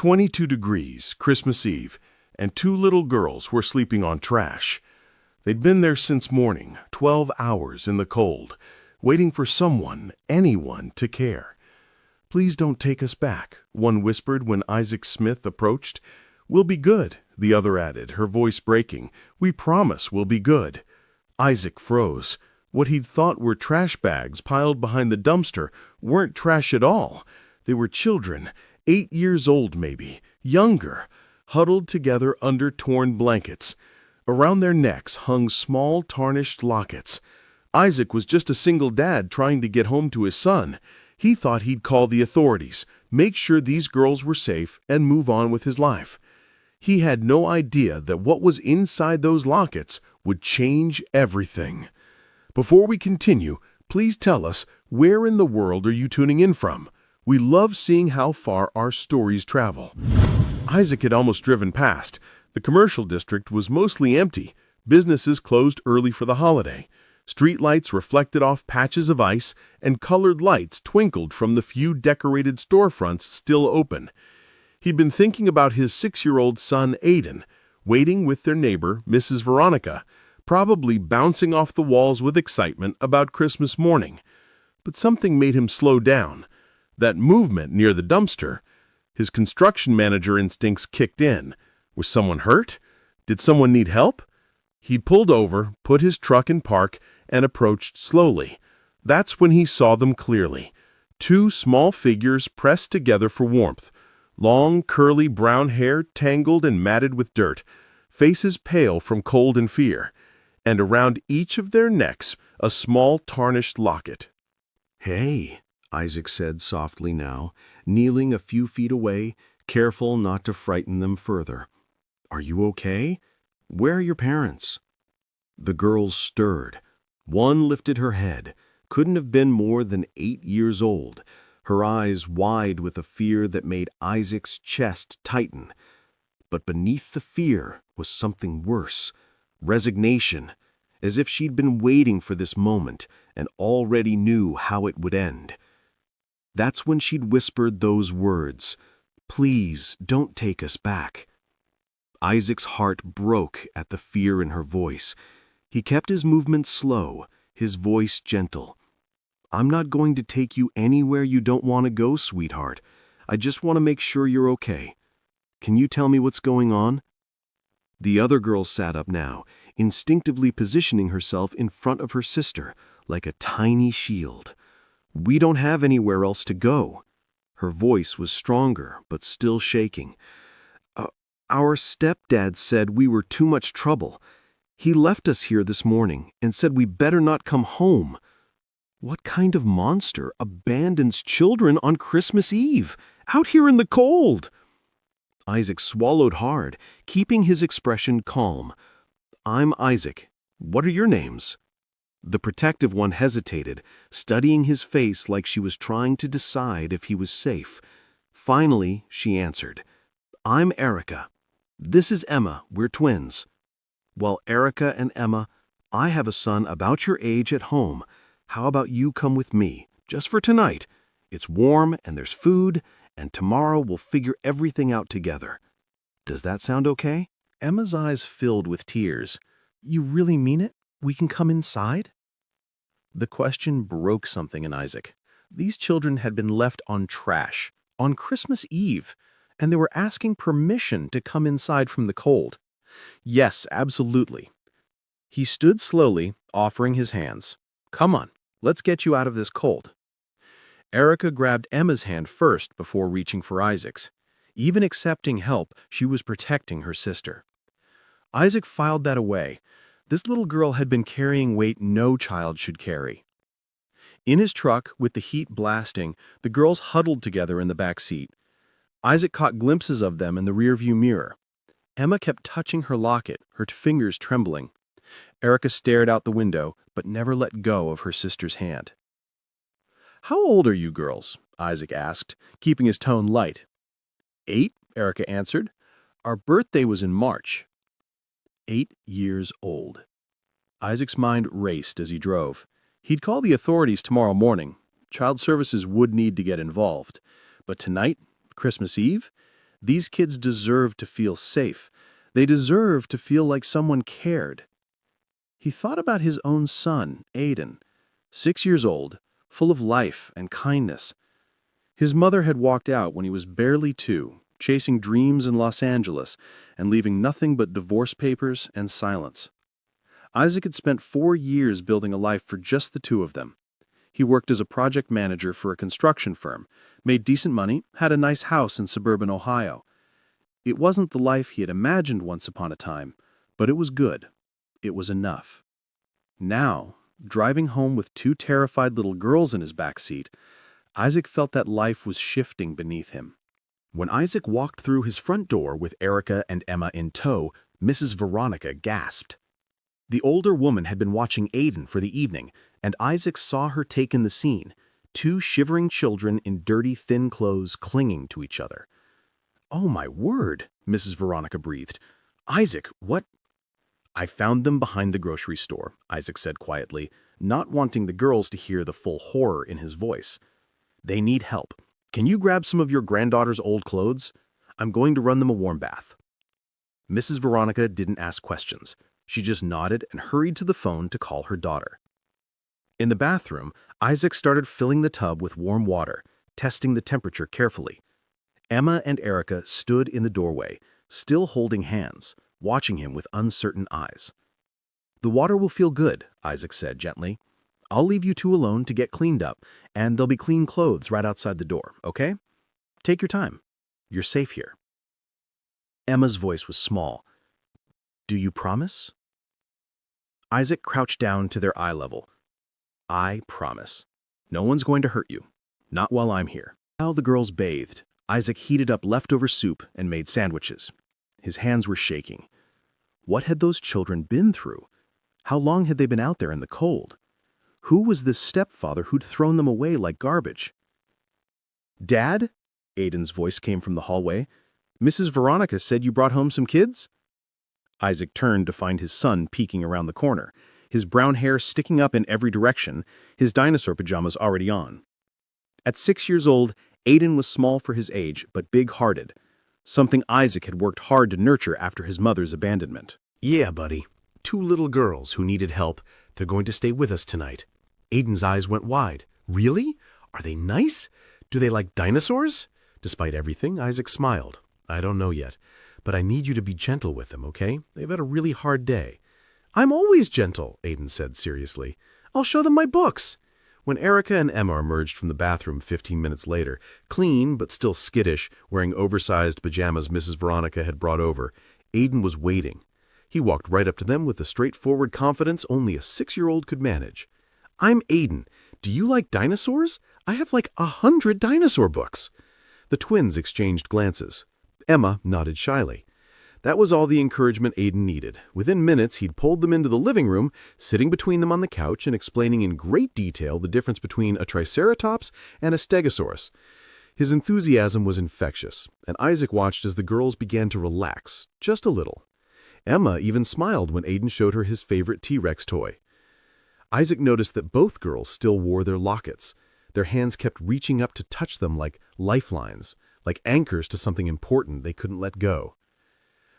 22 degrees, Christmas Eve, and two little girls were sleeping on trash. They'd been there since morning, 12 hours in the cold, waiting for someone, anyone, to care. "Please don't take us back," one whispered when Isaac Smith approached. "We'll be good," the other added, her voice breaking. "We promise we'll be good." Isaac froze. What he'd thought were trash bags piled behind the dumpster weren't trash at all. They were children, 8 years old maybe, younger, huddled together under torn blankets. Around their necks hung small tarnished lockets. Isaac was just a single dad trying to get home to his son. He thought he'd call the authorities, make sure these girls were safe, and move on with his life. He had no idea that what was inside those lockets would change everything. Before we continue, please tell us, where in the world are you tuning in from? We love seeing how far our stories travel. Isaac had almost driven past. The commercial district was mostly empty. Businesses closed early for the holiday. Streetlights reflected off patches of ice, and colored lights twinkled from the few decorated storefronts still open. He'd been thinking about his 6-year-old son, Aiden, waiting with their neighbor, Mrs. Veronica, probably bouncing off the walls with excitement about Christmas morning. But something made him slow down. That movement near the dumpster. His construction manager instincts kicked in. Was someone hurt? Did someone need help? He pulled over, put his truck in park, and approached slowly. That's when he saw them clearly. Two small figures pressed together for warmth. Long, curly brown hair tangled and matted with dirt. Faces pale from cold and fear. And around each of their necks, a small tarnished locket. "Hey," Isaac said softly now, kneeling a few feet away, careful not to frighten them further. "Are you okay? Where are your parents?" The girls stirred. One lifted her head, couldn't have been more than 8 years old, her eyes wide with a fear that made Isaac's chest tighten. But beneath the fear was something worse, resignation, as if she'd been waiting for this moment and already knew how it would end. That's when she'd whispered those words, "Please don't take us back." Isaac's heart broke at the fear in her voice. He kept his movements slow, his voice gentle. "I'm not going to take you anywhere you don't want to go, sweetheart. I just want to make sure you're okay. Can you tell me what's going on?" The other girl sat up now, instinctively positioning herself in front of her sister, like a tiny shield. "We don't have anywhere else to go." Her voice was stronger, but still shaking. Our stepdad said we were too much trouble. He left us here this morning and said we better not come home." What kind of monster abandons children on Christmas Eve, out here in the cold? Isaac swallowed hard, keeping his expression calm. "I'm Isaac. What are your names?" The protective one hesitated, studying his face like she was trying to decide if he was safe. Finally, she answered, "I'm Erica. This is Emma. We're twins." "Well, Erica and Emma, I have a son about your age at home. How about you come with me, just for tonight? It's warm and there's food, and tomorrow we'll figure everything out together. Does that sound okay?" Emma's eyes filled with tears. "You really mean it? We can come inside?" The question broke something in Isaac. These children had been left on trash, on Christmas Eve, and they were asking permission to come inside from the cold. Yes, absolutely. He stood slowly, offering his hands. "Come on, let's get you out of this cold." Erica grabbed Emma's hand first before reaching for Isaac's. Even accepting help, she was protecting her sister. Isaac filed that away. This little girl had been carrying weight no child should carry. In his truck, with the heat blasting, the girls huddled together in the back seat. Isaac caught glimpses of them in the rearview mirror. Emma kept touching her locket, her fingers trembling. Erica stared out the window, but never let go of her sister's hand. "How old are you girls?" Isaac asked, keeping his tone light. 8, Erica answered. "Our birthday was in March." 8 years old. Isaac's mind raced as he drove. He'd call the authorities tomorrow morning. Child services would need to get involved. But tonight, Christmas Eve, These kids deserve to feel safe. They deserve to feel like someone cared. He thought about his own son, Aiden, 6 years old, full of life and kindness. His mother had walked out when he was barely 2, chasing dreams in Los Angeles and leaving nothing but divorce papers and silence. Isaac had spent 4 years building a life for just the two of them. He worked as a project manager for a construction firm, made decent money, had a nice house in suburban Ohio. It wasn't the life he had imagined once upon a time, but it was good. It was enough. Now, driving home with 2 terrified little girls in his back seat, Isaac felt that life was shifting beneath him. When Isaac walked through his front door with Erica and Emma in tow, Mrs. Veronica gasped. The older woman had been watching Aiden for the evening, and Isaac saw her take in the scene, 2 shivering children in dirty, thin clothes clinging to each other. "Oh, my word," Mrs. Veronica breathed. "Isaac, what—" "I found them behind the grocery store," Isaac said quietly, not wanting the girls to hear the full horror in his voice. "They need help. Can you grab some of your granddaughter's old clothes? I'm going to run them a warm bath." Mrs. Veronica didn't ask questions. She just nodded and hurried to the phone to call her daughter. In the bathroom, Isaac started filling the tub with warm water, testing the temperature carefully. Emma and Erica stood in the doorway, still holding hands, watching him with uncertain eyes. "The water will feel good," Isaac said gently. "I'll leave you 2 alone to get cleaned up, and there'll be clean clothes right outside the door, okay? Take your time. You're safe here." Emma's voice was small. "Do you promise?" Isaac crouched down to their eye level. "I promise. No one's going to hurt you. Not while I'm here." While the girls bathed, Isaac heated up leftover soup and made sandwiches. His hands were shaking. What had those children been through? How long had they been out there in the cold? Who was this stepfather who'd thrown them away like garbage? "Dad?" Aiden's voice came from the hallway. "Mrs. Veronica said you brought home some kids?" Isaac turned to find his son peeking around the corner, his brown hair sticking up in every direction, his dinosaur pajamas already on. At 6 years old, Aiden was small for his age, but big-hearted, something Isaac had worked hard to nurture after his mother's abandonment. "Yeah, buddy. 2 little girls who needed help. They're going to stay with us tonight." Aiden's eyes went wide. "Really? Are they nice? Do they like dinosaurs?" Despite everything, Isaac smiled. "I don't know yet, but I need you to be gentle with them, okay? They've had a really hard day." "I'm always gentle," Aiden said seriously. "I'll show them my books." When Erica and Emma emerged from the bathroom 15 minutes later, clean but still skittish, wearing oversized pajamas Mrs. Veronica had brought over, Aiden was waiting. He walked right up to them with the straightforward confidence only a 6-year-old could manage. "I'm Aiden. Do you like dinosaurs? I have like 100 dinosaur books." The twins exchanged glances. Emma nodded shyly. That was all the encouragement Aiden needed. Within minutes, he'd pulled them into the living room, sitting between them on the couch and explaining in great detail the difference between a triceratops and a stegosaurus. His enthusiasm was infectious, and Isaac watched as the girls began to relax, just a little. Emma even smiled when Aiden showed her his favorite T-Rex toy. Isaac noticed that both girls still wore their lockets. Their hands kept reaching up to touch them like lifelines, like anchors to something important they couldn't let go.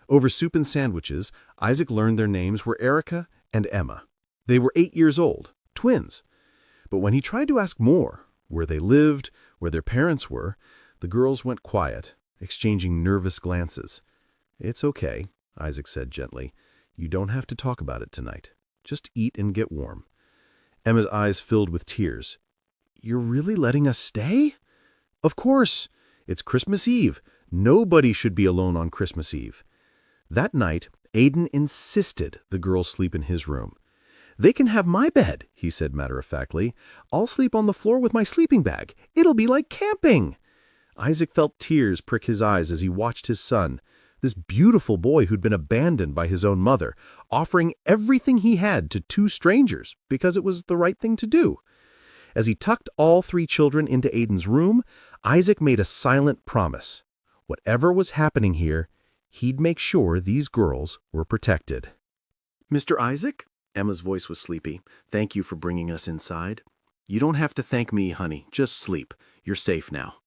Over soup and sandwiches, Isaac learned their names were Erica and Emma. They were 8 years old, twins. But when he tried to ask more, where they lived, where their parents were, the girls went quiet, exchanging nervous glances. "It's okay," Isaac said gently. "You don't have to talk about it tonight. Just eat and get warm." Emma's eyes filled with tears. "You're really letting us stay?" "Of course. It's Christmas Eve. Nobody should be alone on Christmas Eve." That night, Aiden insisted the girls sleep in his room. "They can have my bed," he said matter-of-factly. "I'll sleep on the floor with my sleeping bag. It'll be like camping." Isaac felt tears prick his eyes as he watched his son, this beautiful boy who'd been abandoned by his own mother, offering everything he had to 2 strangers because it was the right thing to do. As he tucked all 3 children into Aiden's room, Isaac made a silent promise. Whatever was happening here, he'd make sure these girls were protected. "Mr. Isaac?" Emma's voice was sleepy. "Thank you for bringing us inside." "You don't have to thank me, honey. Just sleep. You're safe now."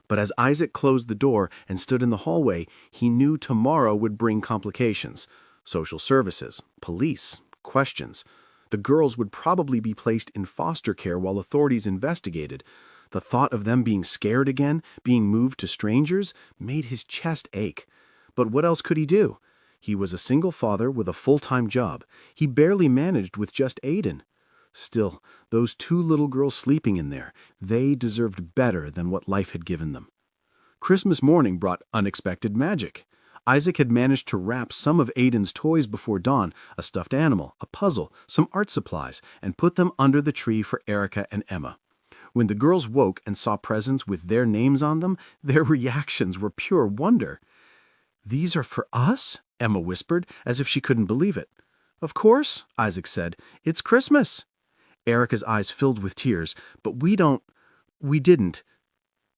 But as Isaac closed the door and stood in the hallway, he knew tomorrow would bring complications. Social services, police, questions. The girls would probably be placed in foster care while authorities investigated. The thought of them being scared again, being moved to strangers, made his chest ache. But what else could he do? He was a single father with a full-time job. He barely managed with just Aiden. Still, those two little girls sleeping in there, they deserved better than what life had given them. Christmas morning brought unexpected magic. Isaac had managed to wrap some of Aiden's toys before dawn, a stuffed animal, a puzzle, some art supplies, and put them under the tree for Erica and Emma. When the girls woke and saw presents with their names on them, their reactions were pure wonder. "These are for us?" Emma whispered, as if she couldn't believe it. "Of course," Isaac said. "It's Christmas." Erica's eyes filled with tears. "But we didn't."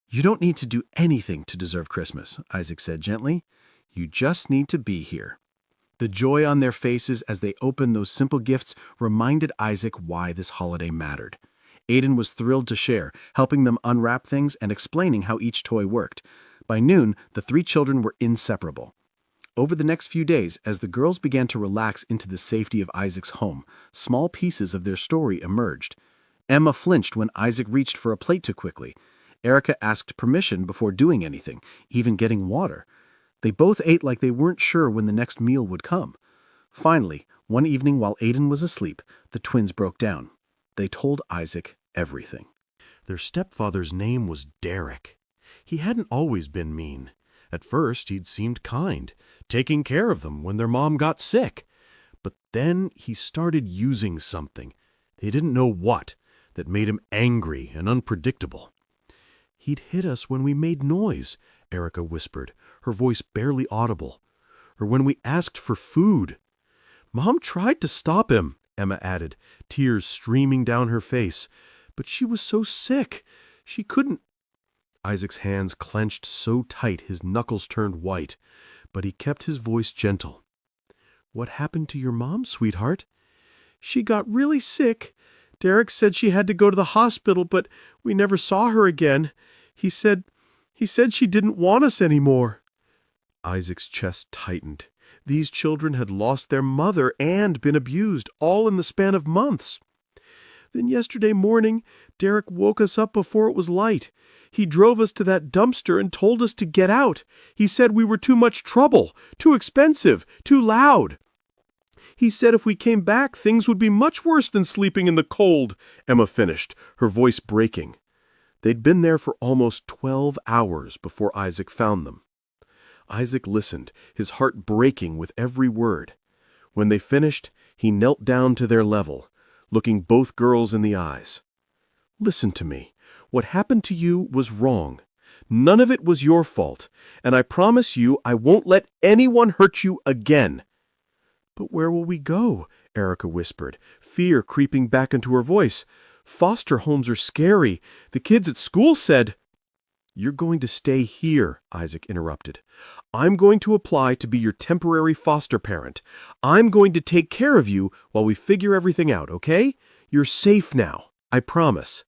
"You don't need to do anything to deserve Christmas," Isaac said gently. "You just need to be here." The joy on their faces as they opened those simple gifts reminded Isaac why this holiday mattered. Aiden was thrilled to share, helping them unwrap things and explaining how each toy worked. By noon, the three children were inseparable. Over the next few days, as the girls began to relax into the safety of Isaac's home, small pieces of their story emerged. Emma flinched when Isaac reached for a plate too quickly. Erica asked permission before doing anything, even getting water. They both ate like they weren't sure when the next meal would come. Finally, one evening while Aiden was asleep, the twins broke down. They told Isaac everything. Their stepfather's name was Derek. He hadn't always been mean. At first, he'd seemed kind, taking care of them when their mom got sick. But then he started using something, they didn't know what, that made him angry and unpredictable. "He'd hit us when we made noise," Erica whispered, her voice barely audible. "Or when we asked for food." "Mom tried to stop him," Emma added, tears streaming down her face. "But she was so sick, she couldn't—" Isaac's hands clenched so tight his knuckles turned white, but he kept his voice gentle. "What happened to your mom, sweetheart?" "She got really sick. Derek said she had to go to the hospital, but we never saw her again. He said she didn't want us anymore." Isaac's chest tightened. These children had lost their mother and been abused, all in the span of months. "Then yesterday morning, Derek woke us up before it was light. He drove us to that dumpster and told us to get out. He said we were too much trouble, too expensive, too loud. He said if we came back, things would be much worse than sleeping in the cold," Emma finished, her voice breaking. They'd been there for almost 12 hours before Isaac found them. Isaac listened, his heart breaking with every word. When they finished, he knelt down to their level, looking both girls in the eyes. "Listen to me. What happened to you was wrong. None of it was your fault, and I promise you I won't let anyone hurt you again." "But where will we go?" Erica whispered, fear creeping back into her voice. "Foster homes are scary. The kids at school said—" "You're going to stay here," Isaac interrupted. "I'm going to apply to be your temporary foster parent. I'm going to take care of you while we figure everything out, okay? You're safe now, I promise."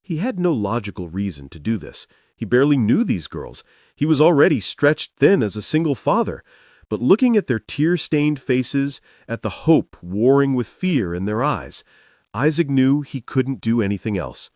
He had no logical reason to do this. He barely knew these girls. He was already stretched thin as a single father. But looking at their tear-stained faces, at the hope warring with fear in their eyes, Isaac knew he couldn't do anything else.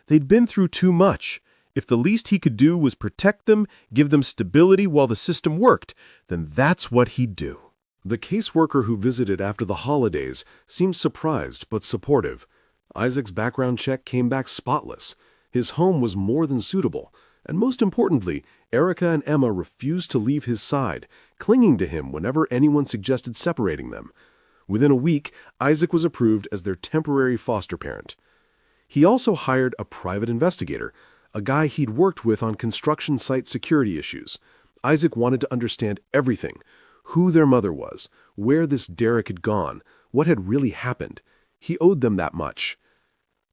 They'd been through too much. If the least he could do was protect them, give them stability while the system worked, then that's what he'd do. The caseworker who visited after the holidays seemed surprised but supportive. Isaac's background check came back spotless. His home was more than suitable. And most importantly, Erica and Emma refused to leave his side, clinging to him whenever anyone suggested separating them. Within a week, Isaac was approved as their temporary foster parent. He also hired a private investigator, a guy he'd worked with on construction site security issues. Isaac wanted to understand everything: who their mother was, where this Derek had gone, what had really happened. He owed them that much.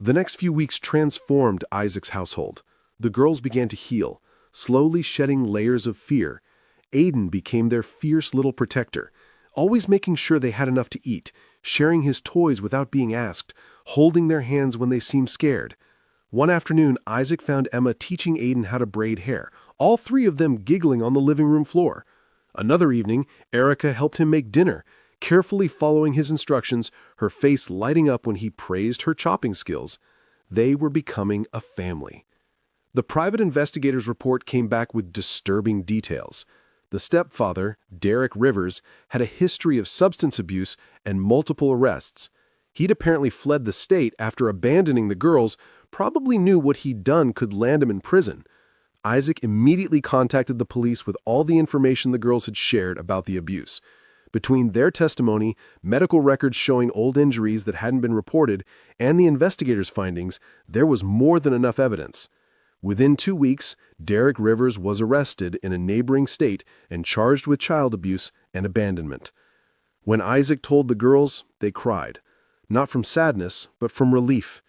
The next few weeks transformed Isaac's household. The girls began to heal, slowly shedding layers of fear. Aiden became their fierce little protector, always making sure they had enough to eat, sharing his toys without being asked, holding their hands when they seemed scared. One afternoon, Isaac found Emma teaching Aiden how to braid hair, all three of them giggling on the living room floor. Another evening, Erica helped him make dinner, carefully following his instructions, her face lighting up when he praised her chopping skills. They were becoming a family. The private investigator's report came back with disturbing details. The stepfather, Derek Rivers, had a history of substance abuse and multiple arrests. He'd apparently fled the state after abandoning the girls, probably knew what he'd done could land him in prison. Isaac immediately contacted the police with all the information the girls had shared about the abuse. Between their testimony, medical records showing old injuries that hadn't been reported, and the investigators' findings, there was more than enough evidence. Within 2 weeks, Derek Rivers was arrested in a neighboring state and charged with child abuse and abandonment. When Isaac told the girls, they cried. Not from sadness, but from relief.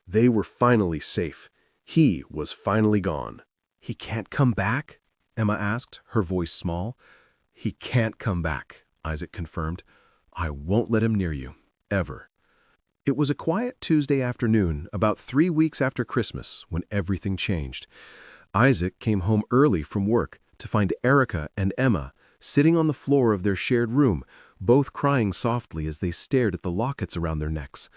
They were finally safe. He was finally gone. "He can't come back?" Emma asked, her voice small. "He can't come back," Isaac confirmed. "I won't let him near you, ever." It was a quiet Tuesday afternoon, about 3 weeks after Christmas, when everything changed. Isaac came home early from work to find Erica and Emma sitting on the floor of their shared room, both crying softly as they stared at the lockets around their necks.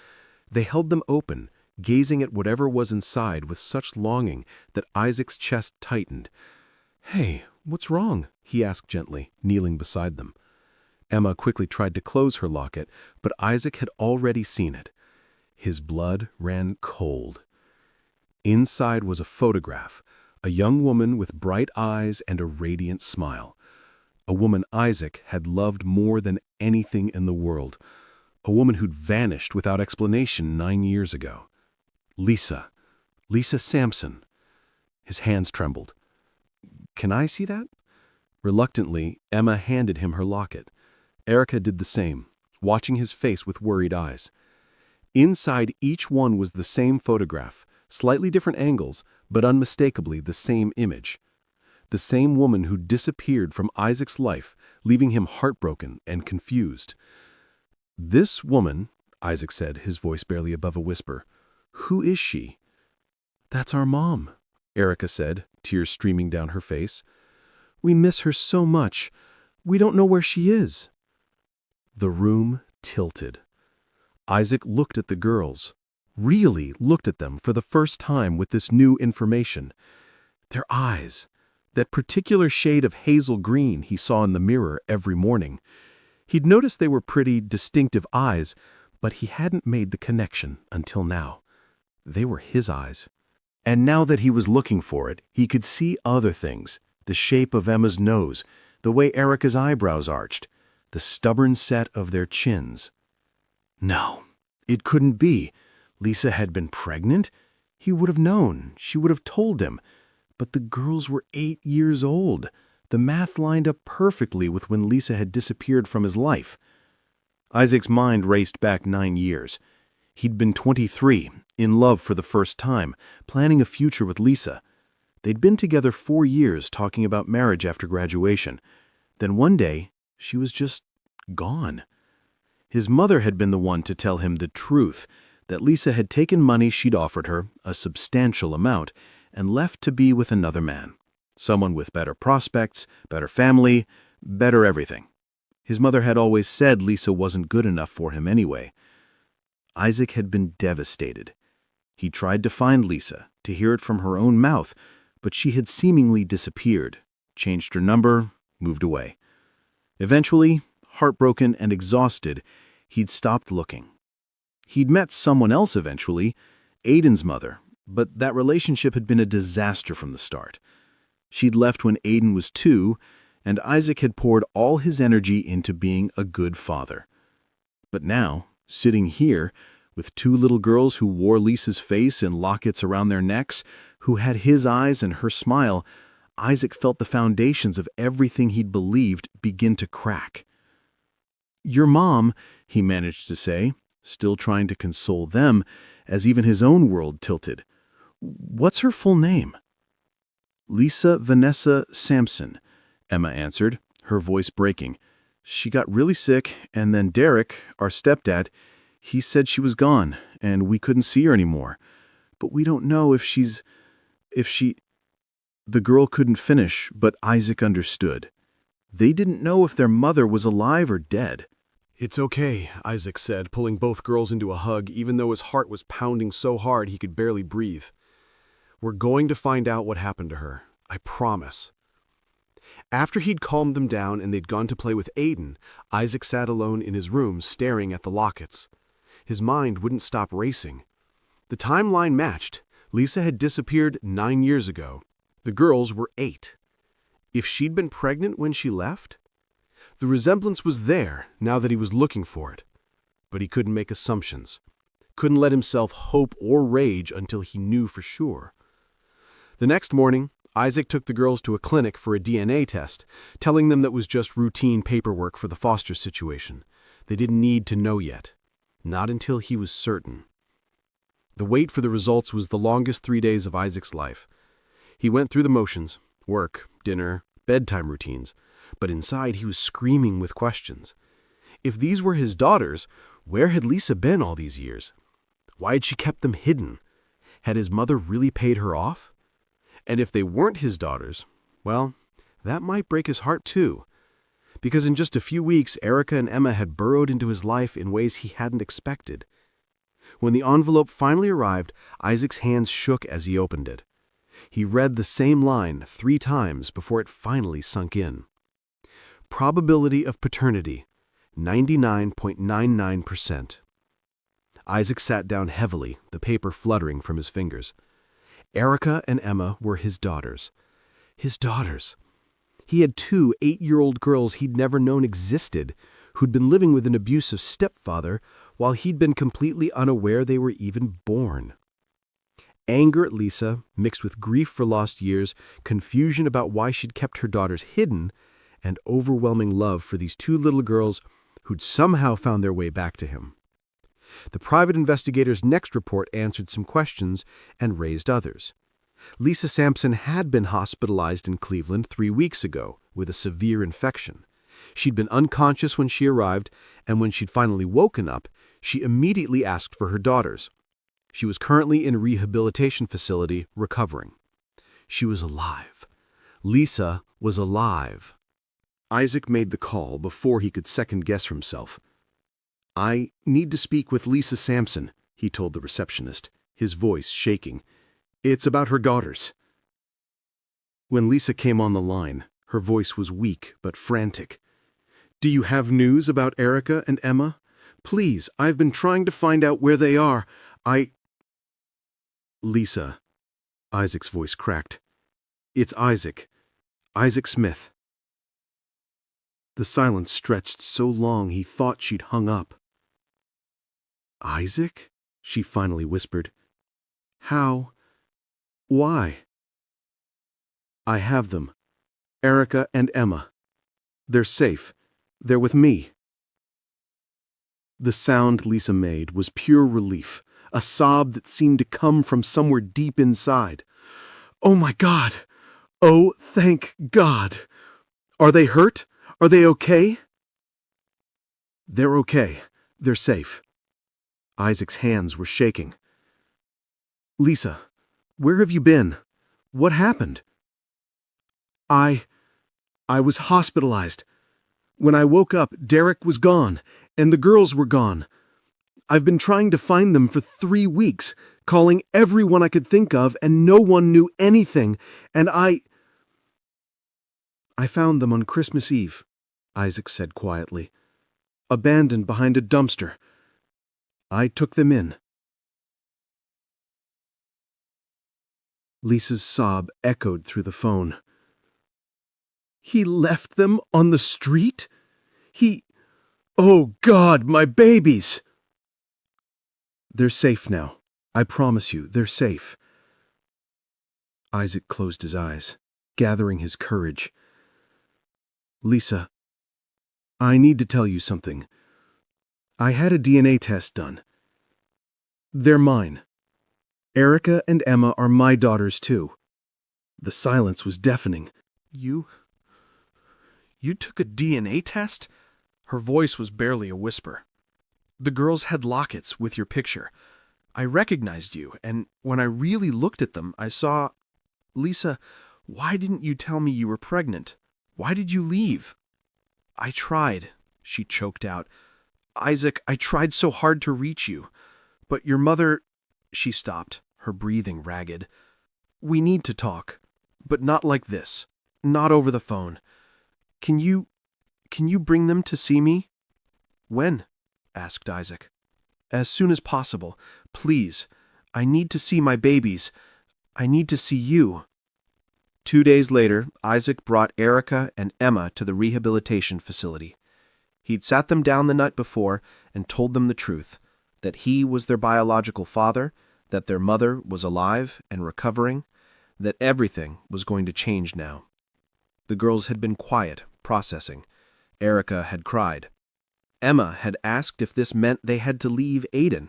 They held them open, gazing at whatever was inside with such longing that Isaac's chest tightened. "Hey, what's wrong?" he asked gently, kneeling beside them. Emma quickly tried to close her locket, but Isaac had already seen it. His blood ran cold. Inside was a photograph, a young woman with bright eyes and a radiant smile. A woman Isaac had loved more than anything in the world. A woman who'd vanished without explanation 9 years ago. Lisa Sampson. His hands trembled. "Can I see that?" Reluctantly, Emma handed him her locket. Erica did the same, watching his face with worried eyes. Inside each one was the same photograph, slightly different angles, but unmistakably the same image. The same woman who disappeared from Isaac's life, leaving him heartbroken and confused. "This woman," Isaac said, his voice barely above a whisper, "who is she?" "That's our mom," Erica said, tears streaming down her face. "We miss her so much. We don't know where she is." The room tilted. Isaac looked at the girls, really looked at them for the first time with this new information. Their eyes, that particular shade of hazel green he saw in the mirror every morning. He'd noticed they were pretty, distinctive eyes, but he hadn't made the connection until now. They were his eyes. And now that he was looking for it, he could see other things. The shape of Emma's nose, the way Erica's eyebrows arched, the stubborn set of their chins. No, it couldn't be. Lisa had been pregnant? He would have known. She would have told him. But the girls were 8 years old. The math lined up perfectly with when Lisa had disappeared from his life. Isaac's mind raced back 9 years. He'd been 23, in love for the first time, planning a future with Lisa. They'd been together 4 years talking about marriage after graduation. Then one day, she was just gone. His mother had been the one to tell him the truth, that Lisa had taken money she'd offered her, a substantial amount, and left to be with another man. Someone with better prospects, better family, better everything. His mother had always said Lisa wasn't good enough for him anyway. Isaac had been devastated. He tried to find Lisa, to hear it from her own mouth, but she had seemingly disappeared, changed her number, moved away. Eventually, heartbroken and exhausted, he'd stopped looking. He'd met someone else eventually, Aiden's mother, but that relationship had been a disaster from the start. She'd left when Aiden was 2, and Isaac had poured all his energy into being a good father. But now, sitting here, with 2 little girls who wore Lisa's face in lockets around their necks, who had his eyes and her smile, Isaac felt the foundations of everything he'd believed begin to crack. "Your mom," he managed to say, still trying to console them, as even his own world tilted. "What's her full name?" "Lisa Vanessa Sampson," Emma answered, her voice breaking. "She got really sick, and then Derek, our stepdad, he said she was gone, and we couldn't see her anymore. But we don't know if she... The girl couldn't finish, but Isaac understood. They didn't know if their mother was alive or dead. "It's okay," Isaac said, pulling both girls into a hug, even though his heart was pounding so hard he could barely breathe. "We're going to find out what happened to her. I promise." After he'd calmed them down and they'd gone to play with Aiden, Isaac sat alone in his room staring at the lockets. His mind wouldn't stop racing. The timeline matched. Lisa had disappeared 9 years ago. The girls were 8. If she'd been pregnant when she left? The resemblance was there now that he was looking for it. But he couldn't make assumptions. Couldn't let himself hope or rage until he knew for sure. The next morning, Isaac took the girls to a clinic for a DNA test, telling them that was just routine paperwork for the foster situation. They didn't need to know yet. Not until he was certain. The wait for the results was the longest 3 days of Isaac's life. He went through the motions, work, dinner, bedtime routines, but inside he was screaming with questions. If these were his daughters, where had Lisa been all these years? Why had she kept them hidden? Had his mother really paid her off? And if they weren't his daughters, well, that might break his heart too. Because in just a few weeks, Erica and Emma had burrowed into his life in ways he hadn't expected. When the envelope finally arrived, Isaac's hands shook as he opened it. He read the same line 3 times before it finally sunk in. Probability of paternity, 99.99%. Isaac sat down heavily, the paper fluttering from his fingers. Erica and Emma were his daughters. His daughters. He had 2 8-year-old girls he'd never known existed, who'd been living with an abusive stepfather while he'd been completely unaware they were even born. Anger at Lisa, mixed with grief for lost years, confusion about why she'd kept her daughters hidden, and overwhelming love for these 2 little girls who'd somehow found their way back to him. The private investigator's next report answered some questions and raised others. Lisa Sampson had been hospitalized in Cleveland 3 weeks ago with a severe infection. She'd been unconscious when she arrived, and when she'd finally woken up, she immediately asked for her daughters. She was currently in a rehabilitation facility recovering. She was alive. Lisa was alive. Isaac made the call before he could second-guess himself. "I need to speak with Lisa Sampson," he told the receptionist, his voice shaking. "It's about her daughters." When Lisa came on the line, her voice was weak but frantic. "Do you have news about Erica and Emma? Please, I've been trying to find out where they are. Lisa," Isaac's voice cracked. "It's Isaac. Isaac Smith." The silence stretched so long he thought she'd hung up. "Isaac?" she finally whispered. "How? Why?" "I have them. Erica and Emma. They're safe. They're with me." The sound Lisa made was pure relief, a sob that seemed to come from somewhere deep inside. "Oh my God! Oh, thank God! Are they hurt? Are they okay?" "They're okay. They're safe." Isaac's hands were shaking. "Lisa, where have you been? What happened?" I was hospitalized. When I woke up, Derek was gone, and the girls were gone. I've been trying to find them for 3 weeks, calling everyone I could think of, and no one knew anything, and I found them on Christmas Eve," Isaac said quietly. "Abandoned behind a dumpster. I took them in." Lisa's sob echoed through the phone. "He left them on the street? Oh God, my babies!" "They're safe now. I promise you, they're safe." Isaac closed his eyes, gathering his courage. "Lisa, I need to tell you something. I had a DNA test done. They're mine. Erica and Emma are my daughters too." The silence was deafening. You took a DNA test?" Her voice was barely a whisper. "The girls had lockets with your picture. I recognized you, and when I really looked at them, I saw... Lisa, why didn't you tell me you were pregnant? Why did you leave? I tried, she choked out. Isaac, I tried so hard to reach you. But your mother... She stopped, her breathing ragged. We need to talk, but not like this. Not over the phone. Can you bring them to see me? When? Asked Isaac. As soon as possible. Please. I need to see my babies. I need to see you. 2 days later, Isaac brought Erica and Emma to the rehabilitation facility. He'd sat them down the night before and told them the truth, that he was their biological father, that their mother was alive and recovering, that everything was going to change now. The girls had been quiet, processing. Erica had cried. Emma had asked if this meant they had to leave Aiden.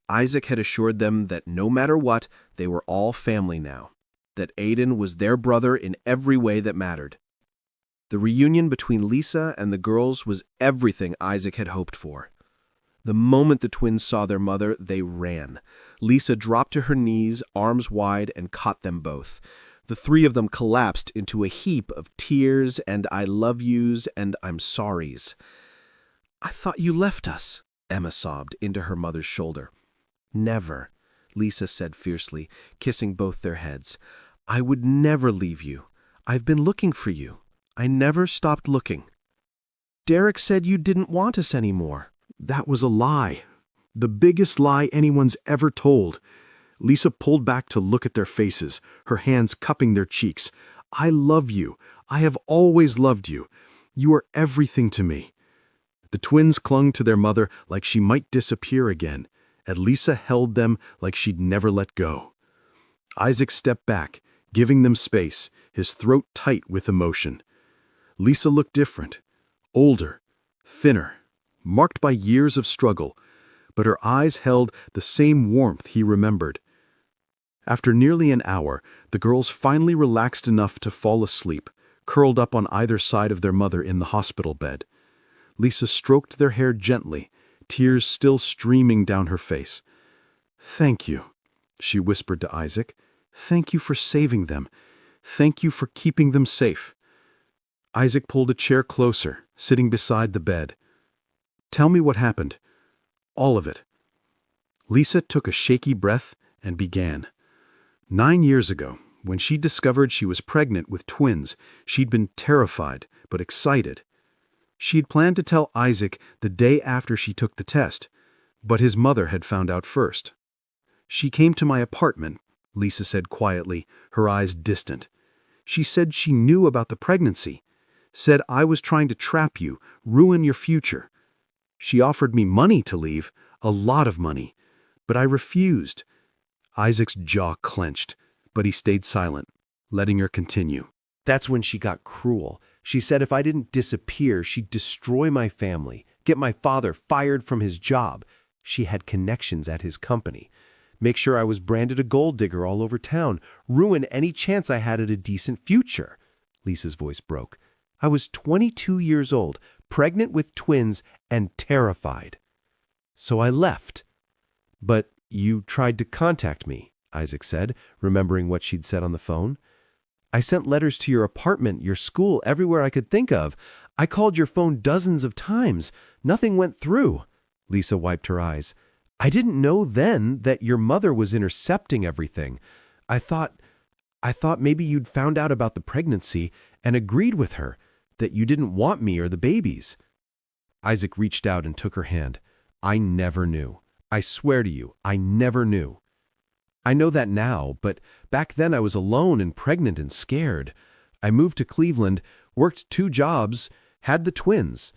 Isaac had assured them that no matter what, they were all family now, that Aiden was their brother in every way that mattered. The reunion between Lisa and the girls was everything Isaac had hoped for. The moment the twins saw their mother, they ran. Lisa dropped to her knees, arms wide, and caught them both. The three of them collapsed into a heap of tears and I love yous and I'm sorries. I thought you left us, Emma sobbed into her mother's shoulder. Never, Lisa said fiercely, kissing both their heads. I would never leave you. I've been looking for you. I never stopped looking. Derek said you didn't want us anymore. That was a lie. The biggest lie anyone's ever told. Lisa pulled back to look at their faces, her hands cupping their cheeks. I love you. I have always loved you. You are everything to me. The twins clung to their mother like she might disappear again, and Lisa held them like she'd never let go. Isaac stepped back, giving them space, his throat tight with emotion. Lisa looked different, older, thinner, marked by years of struggle, but her eyes held the same warmth he remembered. After nearly an hour, the girls finally relaxed enough to fall asleep, curled up on either side of their mother in the hospital bed. Lisa stroked their hair gently, tears still streaming down her face. Thank you, she whispered to Isaac. Thank you for saving them. Thank you for keeping them safe. Isaac pulled a chair closer, sitting beside the bed. Tell me what happened. All of it. Lisa took a shaky breath and began. 9 years ago, when she discovered she was pregnant with twins, she'd been terrified but excited. She'd planned to tell Isaac the day after she took the test, but his mother had found out first. She came to my apartment, Lisa said quietly, her eyes distant. She said she knew about the pregnancy, said I was trying to trap you, ruin your future. She offered me money to leave, a lot of money, but I refused. Isaac's jaw clenched, but he stayed silent, letting her continue. That's when she got cruel. She said if I didn't disappear, she'd destroy my family, get my father fired from his job. She had connections at his company. Make sure I was branded a gold digger all over town, ruin any chance I had at a decent future. Lisa's voice broke. I was 22 years old, pregnant with twins, and terrified. So I left. But you tried to contact me, Isaac said, remembering what she'd said on the phone. I sent letters to your apartment, your school, everywhere I could think of. I called your phone dozens of times. Nothing went through. Lisa wiped her eyes. I didn't know then that your mother was intercepting everything. I thought maybe you'd found out about the pregnancy and agreed with her, that you didn't want me or the babies. Isaac reached out and took her hand. I never knew. I swear to you, I never knew. I know that now, but back then I was alone and pregnant and scared. I moved to Cleveland, worked 2 jobs, had the twins.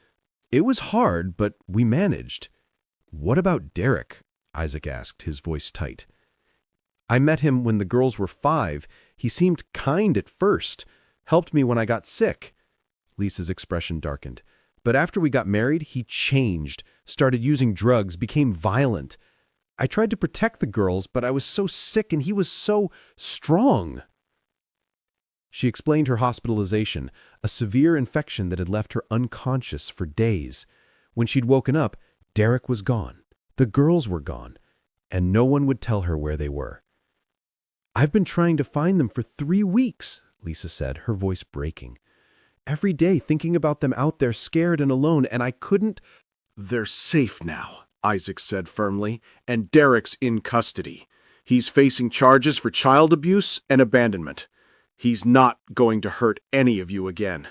It was hard, but we managed. What about Derek? Isaac asked, his voice tight. I met him when the girls were 5. He seemed kind at first, helped me when I got sick. Lisa's expression darkened. But after we got married, he changed, started using drugs, became violent. I tried to protect the girls, but I was so sick and he was so strong. She explained her hospitalization, a severe infection that had left her unconscious for days. When she'd woken up, Derek was gone. The girls were gone. and no one would tell her where they were. "I've been trying to find them for 3 weeks," Lisa said, her voice breaking. "Every day thinking about them out there scared and alone, and I couldn't—" "They're safe now," Isaac said firmly, "and Derek's in custody. He's facing charges for child abuse and abandonment. He's not going to hurt any of you again."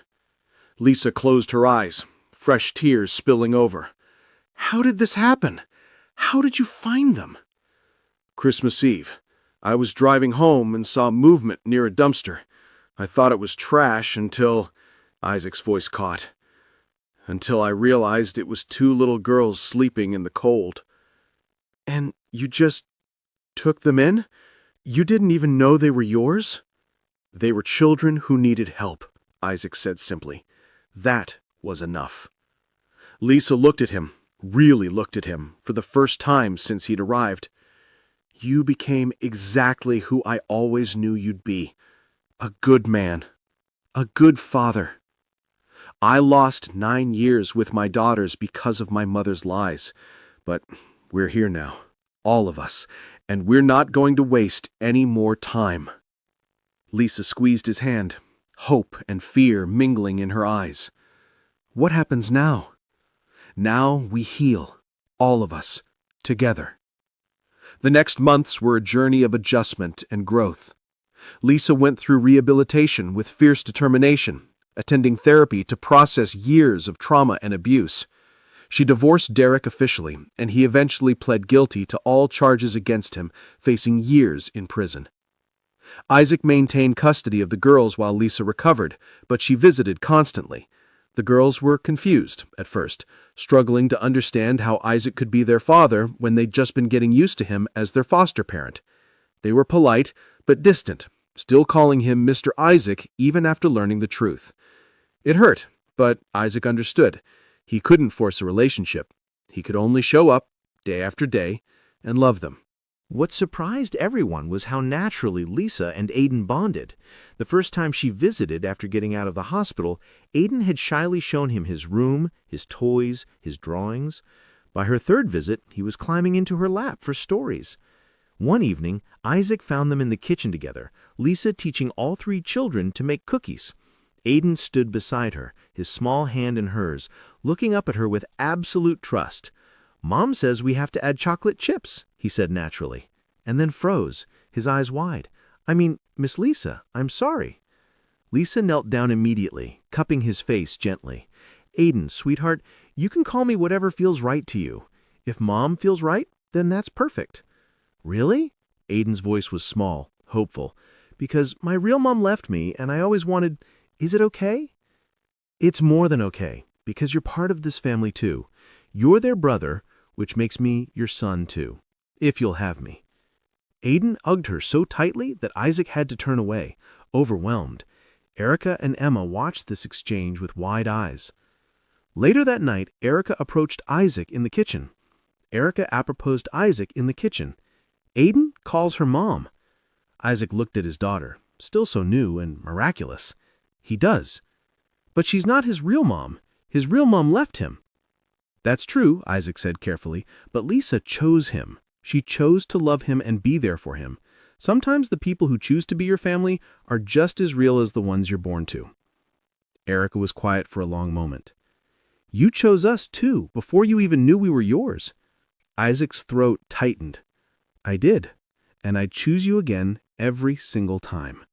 Lisa closed her eyes, fresh tears spilling over. "How did this happen? How did you find them?" "Christmas Eve. I was driving home and saw movement near a dumpster. I thought it was trash until—" Isaac's voice caught. "Until I realized it was 2 little girls sleeping in the cold." "And you just took them in? You didn't even know they were yours?" "They were children who needed help," Isaac said simply. That was enough. Lisa looked at him, really looked at him, for the first time since he'd arrived. "You became exactly who I always knew you'd be. A good man. A good father. I lost 9 years with my daughters because of my mother's lies. But we're here now, all of us, and we're not going to waste any more time." Lisa squeezed his hand, hope and fear mingling in her eyes. "What happens now?" "Now we heal, all of us, together." The next months were a journey of adjustment and growth. Lisa went through rehabilitation with fierce determination, attending therapy to process years of trauma and abuse. She divorced Derek officially, and he eventually pled guilty to all charges against him, facing years in prison. Isaac maintained custody of the girls while Lisa recovered, but she visited constantly. The girls were confused at first, struggling to understand how Isaac could be their father when they'd just been getting used to him as their foster parent. They were polite, but distant, still calling him Mr. Isaac even after learning the truth. It hurt, but Isaac understood. He couldn't force a relationship. He could only show up, day after day, and love them. What surprised everyone was how naturally Lisa and Aiden bonded. The first time she visited after getting out of the hospital, Aiden had shyly shown him his room, his toys, his drawings. By her third visit, he was climbing into her lap for stories. One evening, Isaac found them in the kitchen together, Lisa teaching all 3 children to make cookies. Aiden stood beside her, his small hand in hers, looking up at her with absolute trust. "Mom says we have to add chocolate chips," he said naturally, and then froze, his eyes wide. "I mean, Miss Lisa, I'm sorry." Lisa knelt down immediately, cupping his face gently. "Aiden, sweetheart, you can call me whatever feels right to you. If Mom feels right, then that's perfect." "Really?" Aiden's voice was small, hopeful. "Because my real mom left me, and I always wanted— Is it okay?" "It's more than okay, because you're part of this family too. You're their brother, which makes me your son too, if you'll have me." Aiden hugged her so tightly that Isaac had to turn away, overwhelmed. Erica and Emma watched this exchange with wide eyes. Later that night, Erica approached Isaac in the kitchen. Erica approposed Isaac in the kitchen. Aiden calls her mom. Isaac looked at his daughter, still so new and miraculous. He does. But she's not his real mom. His real mom left him. "That's true," Isaac said carefully, "but Lisa chose him. She chose to love him and be there for him. Sometimes the people who choose to be your family are just as real as the ones you're born to." Erica was quiet for a long moment. "You chose us too, before you even knew we were yours." Isaac's throat tightened. "I did, and I'd choose you again every single time."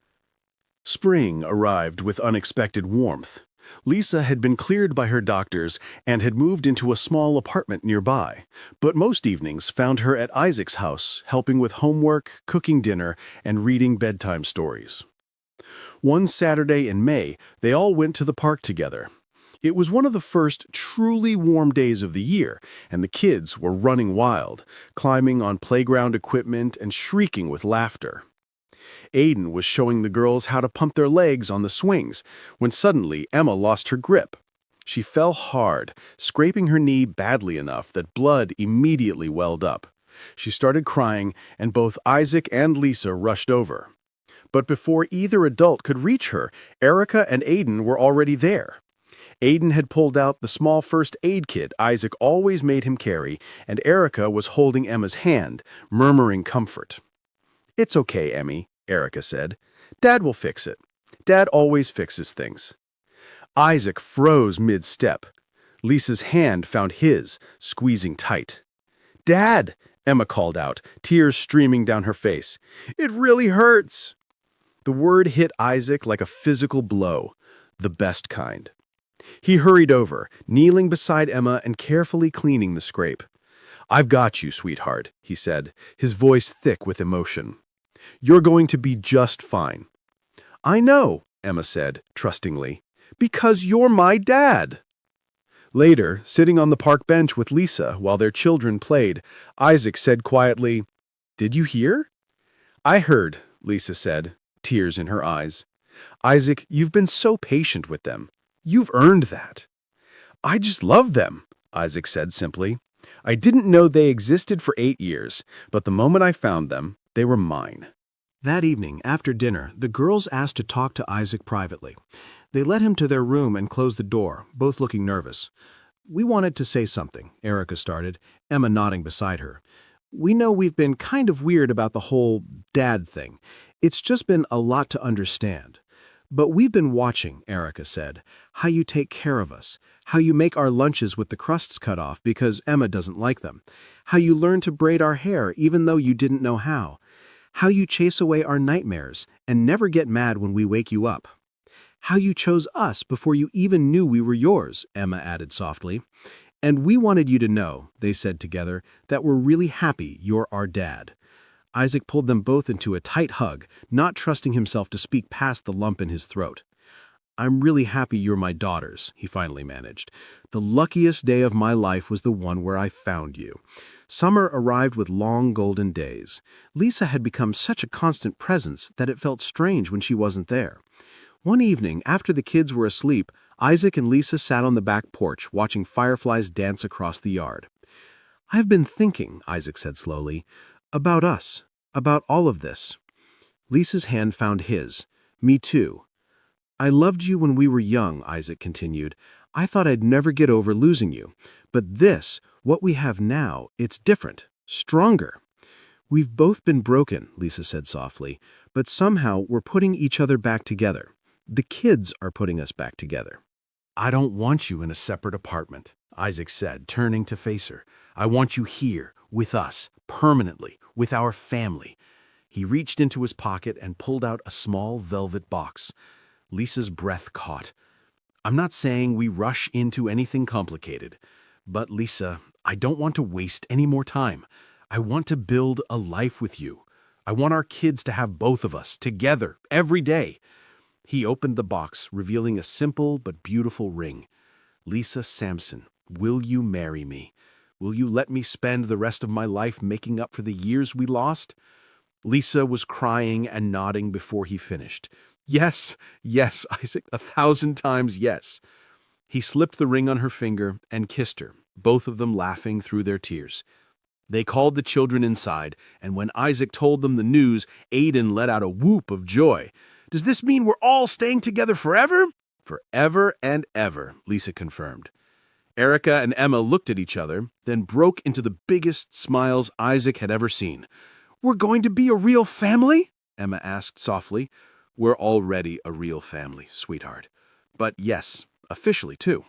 Spring arrived with unexpected warmth. Lisa had been cleared by her doctors and had moved into a small apartment nearby, but most evenings found her at Isaac's house, helping with homework, cooking dinner, and reading bedtime stories. One Saturday in May, they all went to the park together. It was one of the first truly warm days of the year, and the kids were running wild, climbing on playground equipment and shrieking with laughter. Aiden was showing the girls how to pump their legs on the swings, when suddenly Emma lost her grip. She fell hard, scraping her knee badly enough that blood immediately welled up. She started crying, and both Isaac and Lisa rushed over. But before either adult could reach her, Erica and Aiden were already there. Aiden had pulled out the small first aid kit Isaac always made him carry, and Erica was holding Emma's hand, murmuring comfort. "It's okay, Emmy," Erica said. "Dad will fix it. Dad always fixes things." Isaac froze mid-step. Lisa's hand found his, squeezing tight. "Dad!" Emma called out, tears streaming down her face. "It really hurts!" The word hit Isaac like a physical blow, the best kind. He hurried over, kneeling beside Emma and carefully cleaning the scrape. "I've got you, sweetheart," he said, his voice thick with emotion. "You're going to be just fine." "I know," Emma said, trustingly, "because you're my dad." Later, sitting on the park bench with Lisa while their children played, Isaac said quietly, "Did you hear?" "I heard," Lisa said, tears in her eyes. "Isaac, you've been so patient with them. You've earned that." "I just love them," Isaac said simply. "I didn't know they existed for 8 years, but the moment I found them, they were mine." That evening, after dinner, the girls asked to talk to Isaac privately. They led him to their room and closed the door, both looking nervous. "We wanted to say something," Erica started, Emma nodding beside her. "We know we've been kind of weird about the whole dad thing. It's just been a lot to understand. But we've been watching," Erica said, "how you take care of us, how you make our lunches with the crusts cut off because Emma doesn't like them, how you learn to braid our hair even though you didn't know how you chase away our nightmares and never get mad when we wake you up. How you chose us before you even knew we were yours," Emma added softly. "And we wanted you to know," they said together, "that we're really happy you're our dad." Isaac pulled them both into a tight hug, not trusting himself to speak past the lump in his throat. "I'm really happy you're my daughters," he finally managed. "The luckiest day of my life was the one where I found you." Summer arrived with long golden days. Lisa had become such a constant presence that it felt strange when she wasn't there. One evening, after the kids were asleep, Isaac and Lisa sat on the back porch watching fireflies dance across the yard. "I've been thinking," Isaac said slowly, "about us, about all of this." Lisa's hand found his. "Me too." "I loved you when we were young," Isaac continued. "I thought I'd never get over losing you. But this, what we have now, it's different, stronger." "We've both been broken," Lisa said softly, "but somehow we're putting each other back together. The kids are putting us back together." "I don't want you in a separate apartment," Isaac said, turning to face her. "I want you here, with us, permanently, with our family." He reached into his pocket and pulled out a small velvet box. Lisa's breath caught. "I'm not saying we rush into anything complicated, but Lisa, I don't want to waste any more time. I want to build a life with you. I want our kids to have both of us, together, every day." He opened the box, revealing a simple but beautiful ring. "Lisa Sampson, will you marry me? Will you let me spend the rest of my life making up for the years we lost?" Lisa was crying and nodding before he finished. "Yes, yes, Isaac, 1,000 times yes." He slipped the ring on her finger and kissed her, both of them laughing through their tears. They called the children inside, and when Isaac told them the news, Aiden let out a whoop of joy. "Does this mean we're all staying together forever?" "Forever and ever," Lisa confirmed. Erica and Emma looked at each other, then broke into the biggest smiles Isaac had ever seen. "We're going to be a real family?" Emma asked softly. "We're already a real family, sweetheart. But yes, officially too."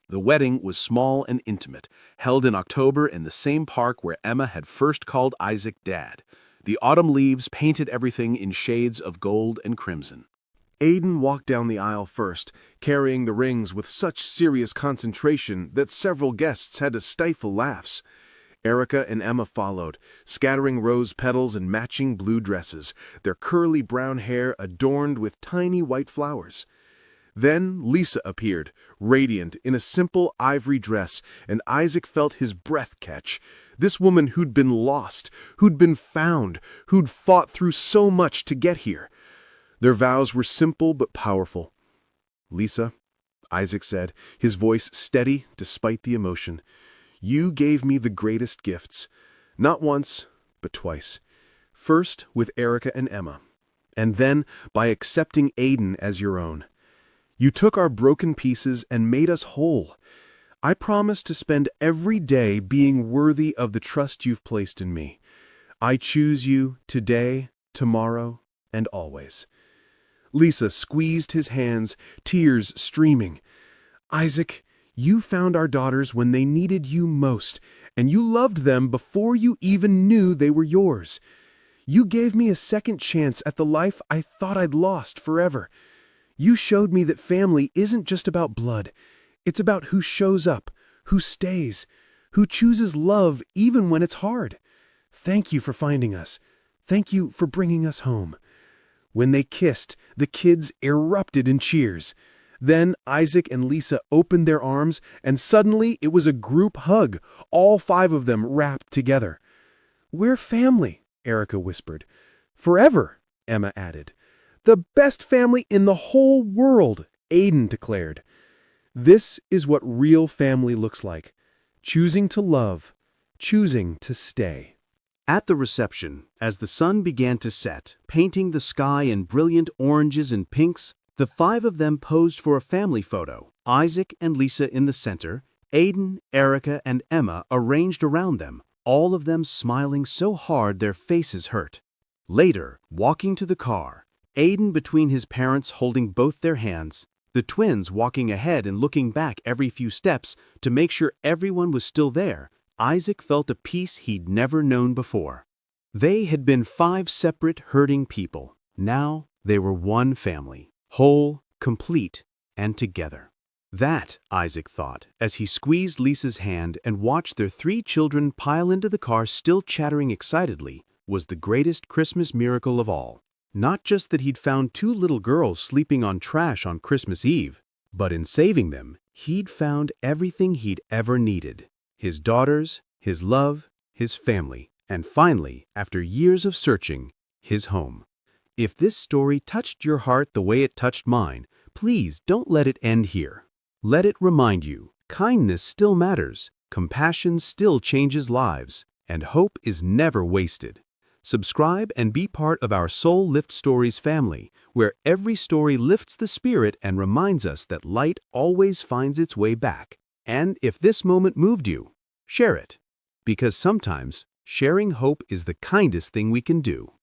The wedding was small and intimate, held in October in the same park where Emma had first called Isaac Dad. The autumn leaves painted everything in shades of gold and crimson. Aiden walked down the aisle first, carrying the rings with such serious concentration that several guests had to stifle laughs. Erica and Emma followed, scattering rose petals and matching blue dresses, their curly brown hair adorned with tiny white flowers. Then Lisa appeared, radiant in a simple ivory dress, and Isaac felt his breath catch. This woman who'd been lost, who'd been found, who'd fought through so much to get here. Their vows were simple but powerful. "Lisa," Isaac said, his voice steady despite the emotion, "you gave me the greatest gifts. Not once, but twice. First with Erica and Emma, and then by accepting Aiden as your own. You took our broken pieces and made us whole. I promise to spend every day being worthy of the trust you've placed in me. I choose you today, tomorrow, and always." Lisa squeezed his hands, tears streaming. "Isaac, you found our daughters when they needed you most, and you loved them before you even knew they were yours. You gave me a second chance at the life I thought I'd lost forever. You showed me that family isn't just about blood. It's about who shows up, who stays, who chooses love even when it's hard. Thank you for finding us. Thank you for bringing us home." When they kissed, the kids erupted in cheers. Then Isaac and Lisa opened their arms, and suddenly it was a group hug, all 5 of them wrapped together. "We're family," Erica whispered. "Forever," Emma added. "The best family in the whole world," Aiden declared. This is what real family looks like. Choosing to love, choosing to stay. At the reception, as the sun began to set, painting the sky in brilliant oranges and pinks, the 5 of them posed for a family photo, Isaac and Lisa in the center, Aiden, Erica, and Emma arranged around them, all of them smiling so hard their faces hurt. Later, walking to the car, Aiden between his parents holding both their hands, the twins walking ahead and looking back every few steps to make sure everyone was still there, Isaac felt a peace he'd never known before. They had been 5 separate, hurting people. Now they were one family, whole, complete, and together. That, Isaac thought, as he squeezed Lisa's hand and watched their 3 children pile into the car still chattering excitedly, was the greatest Christmas miracle of all. Not just that he'd found 2 little girls sleeping on trash on Christmas Eve, but in saving them, he'd found everything he'd ever needed. His daughters, his love, his family, and finally, after years of searching, his home. If this story touched your heart the way it touched mine, please don't let it end here. Let it remind you, kindness still matters, compassion still changes lives, and hope is never wasted. Subscribe and be part of our Soul Lift Stories family, where every story lifts the spirit and reminds us that light always finds its way back. And if this moment moved you, share it. Because sometimes sharing hope is the kindest thing we can do.